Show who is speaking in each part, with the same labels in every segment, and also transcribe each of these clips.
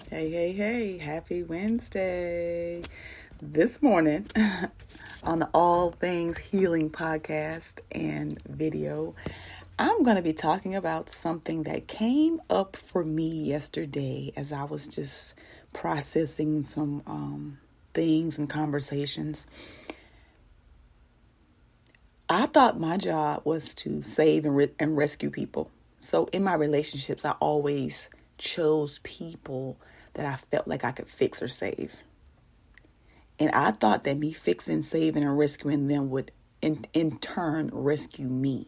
Speaker 1: Hey, hey, hey, happy Wednesday. This morning on the All Things Healing podcast and video, I'm going to be talking about something that came up for me yesterday as I was just processing some things and conversations. I thought my job was to save and rescue people. So in my relationships, I always chose people that I felt like I could fix or save. And I thought that me fixing, saving, and rescuing them would in turn rescue me.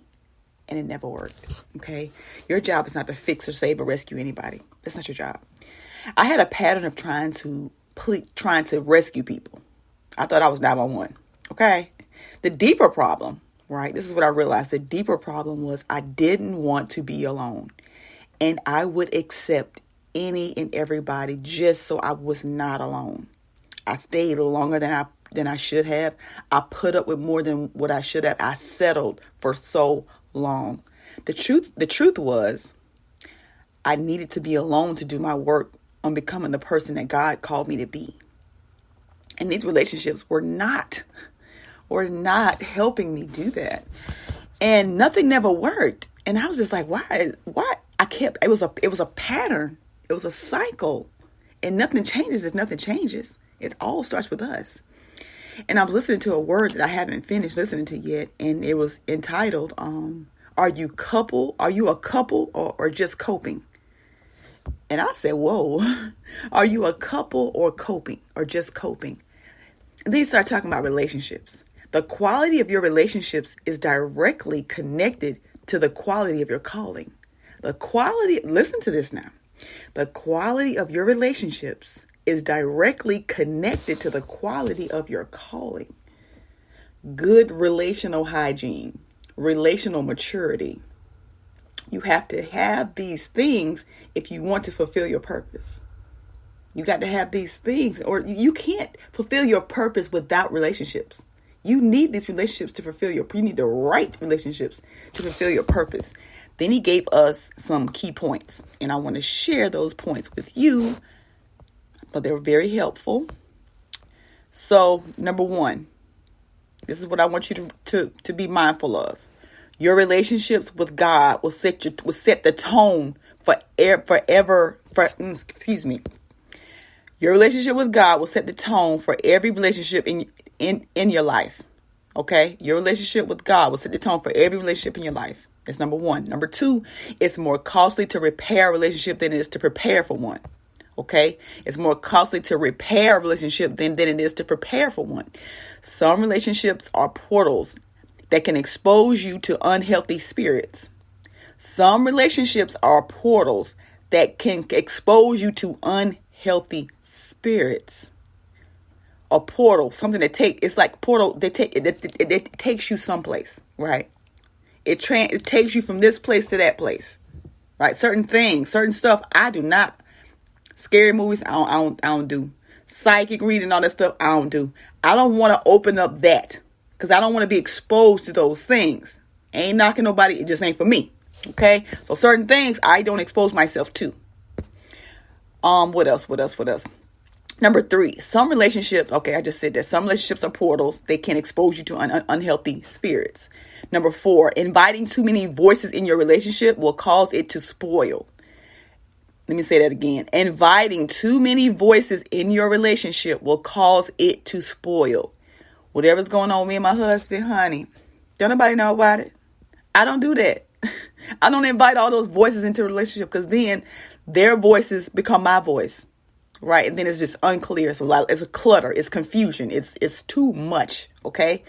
Speaker 1: And it never worked. Okay? Your job is not to fix or save or rescue anybody. That's not your job. I had a pattern of trying to rescue people. I thought I was 911. Okay? The deeper problem, right? This is what I realized. The deeper problem was I didn't want to be alone. And I would accept any and everybody just so I was not alone. I stayed longer than I should have. I put up with more than what I should have. I settled for so long. The truth was I needed to be alone to do my work on becoming the person that God called me to be. And these relationships were not helping me do that. And nothing never worked. And I was just like, why? It was a pattern. It was a cycle. And nothing changes if nothing changes. It all starts with us. And I'm listening to a word that I haven't finished listening to yet. And it was entitled, Are you a couple or just coping? And I said, whoa, are you a couple or coping or just coping? And then you start talking about relationships. The quality of your relationships is directly connected to the quality of your calling. Listen to this now. The quality of your relationships is directly connected to the quality of your calling. Good relational hygiene, relational maturity. You have to have these things if you want to fulfill your purpose. You got to have these things, or you can't fulfill your purpose without relationships. You need these relationships to fulfill you need the right relationships to fulfill your purpose. Then he gave us some key points, and I want to share those points with you, but they were very helpful. So, number one, this is what I want you to be mindful of. Your relationships with God will set the tone Your relationship with God will set the tone for every relationship in your life. Okay? Your relationship with God will set the tone for every relationship in your life. That's number one. Number two, it's more costly to repair a relationship than it is to prepare for one. Okay? It's more costly to repair a relationship than it is to prepare for one. Some relationships are portals that can expose you to unhealthy spirits. Some relationships are portals that can expose you to unhealthy spirits. A portal, something that it takes you someplace, right? It takes you from this place to that place, right? Certain things, certain stuff. I do not. Scary movies, I don't do. Psychic reading, all that stuff, I don't do. I don't want to open up that because I don't want to be exposed to those things. Ain't knocking nobody. It just ain't for me. Okay. So certain things I don't expose myself to. What else? Number three, some relationships. Okay. I just said that some relationships are portals. They can expose you to unhealthy spirits. Number four, inviting too many voices in your relationship will cause it to spoil. Let me say that again. Inviting too many voices in your relationship will cause it to spoil. Whatever's going on with me and my husband, honey, don't nobody know about it. I don't do that. I don't invite all those voices into a relationship because then their voices become my voice, right? And then it's just unclear. It's a clutter. It's confusion. It's too much, okay?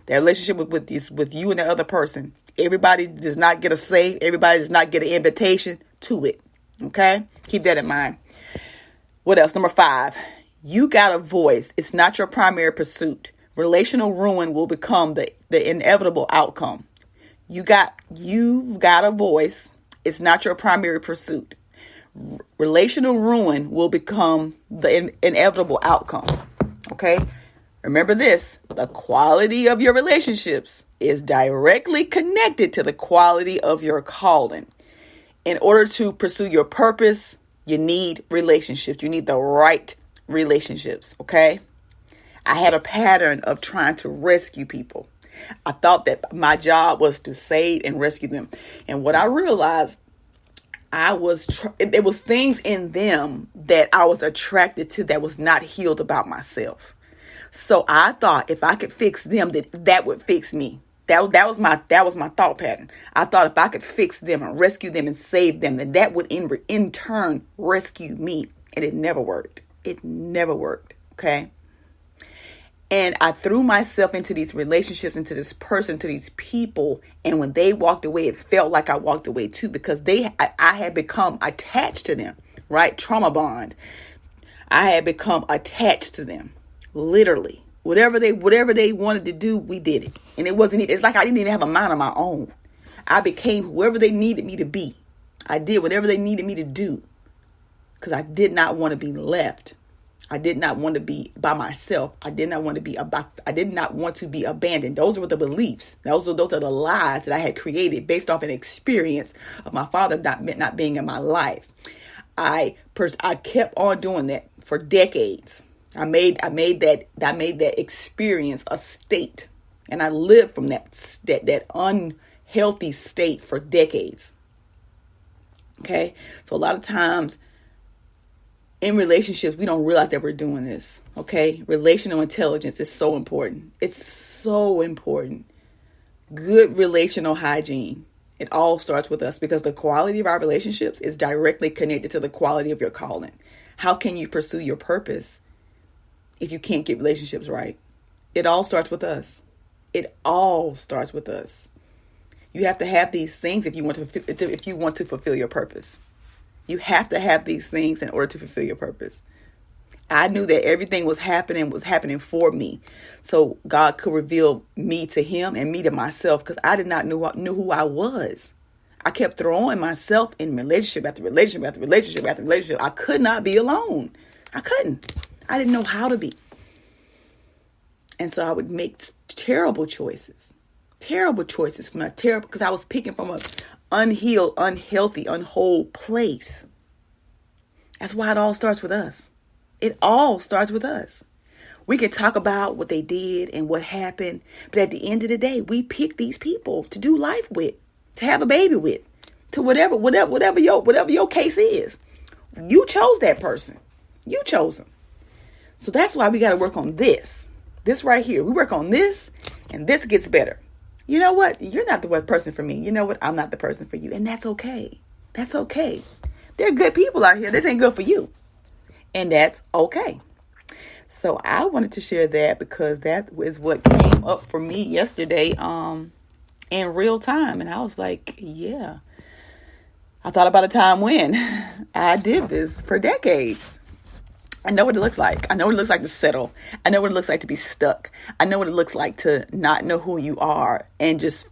Speaker 1: That relationship with you and the other person. Everybody does not get a say. Everybody does not get an invitation to it. Okay? Keep that in mind. What else? Number 5. You got a voice. It's not your primary pursuit. Relational ruin will become the inevitable outcome. You've got a voice. It's not your primary pursuit. Relational ruin will become the inevitable outcome. Okay? Remember this. The quality of your relationships is directly connected to the quality of your calling. In order to pursue your purpose, You need relationships. You need the right relationships, okay? I had a pattern of trying to rescue people. I thought that my job was to save and rescue them. And what I realized, it was things in them that I was attracted to that was not healed about myself. So I thought if I could fix them, that would fix me. That was my thought pattern. I thought if I could fix them and rescue them and save them, then that would in turn rescue me. And it never worked. It never worked. Okay. And I threw myself into these relationships, into this person, to these people. And when they walked away, it felt like I walked away too, because I had become attached to them, right? Trauma bond. I had become attached to them, literally. Whatever they wanted to do, we did it. And it's like I didn't even have a mind of my own. I became whoever they needed me to be. I did whatever they needed me to do, because I did not want to be left. I did not want to be by myself. I did not want to be abandoned. Those were the beliefs. Those are the lies that I had created based off an experience of my father not being in my life. I kept on doing that for decades. I made that experience a state, and I lived from that unhealthy state for decades. Okay, so a lot of times in relationships, we don't realize that we're doing this. Okay, relational intelligence is so important. It's so important. Good relational hygiene. It all starts with us, because the quality of our relationships is directly connected to the quality of your calling. How can you pursue your purpose if you can't get relationships right? It all starts with us. It all starts with us. You have to have these things if you want to fulfill your purpose. You have to have these things in order to fulfill your purpose. I knew that everything was happening for me, so God could reveal me to him and me to myself, because I did not know who I was. I kept throwing myself in relationship after relationship after relationship after relationship. I could not be alone. I couldn't. I didn't know how to be. And so I would make terrible choices because I was picking from an unhealed, unhealthy, unwhole place. That's why it all starts with us. It all starts with us. We can talk about what they did and what happened, but at the end of the day, we pick these people to do life with, to have a baby with, to whatever your case is. You chose that person. You chose them. So that's why we got to work on this right here. We work on this, and this gets better. You know what? You're not the person for me. You know what? I'm not the person for you. And that's okay. That's okay. There are good people out here. This ain't good for you. And that's okay. So I wanted to share that because that was what came up for me yesterday in real time. And I was like, yeah. I thought about a time when I did this for decades. I know what it looks like. I know what it looks like to settle. I know what it looks like to be stuck. I know what it looks like to not know who you are and just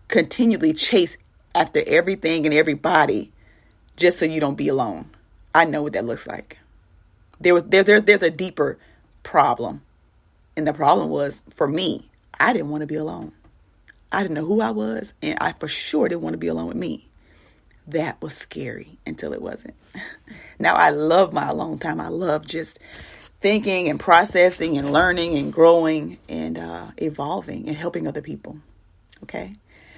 Speaker 1: continually chase after everything and everybody just so you don't be alone. I know what that looks like. There's a deeper problem. And the problem was, for me, I didn't want to be alone. I didn't know who I was, and I for sure didn't want to be alone with me. That was scary until it wasn't. Now I love my alone time. I love just thinking and processing and learning and growing and evolving and helping other people. Okay?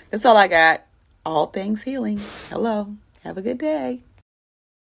Speaker 1: That's all I got. All things healing. Hello. Have a good day.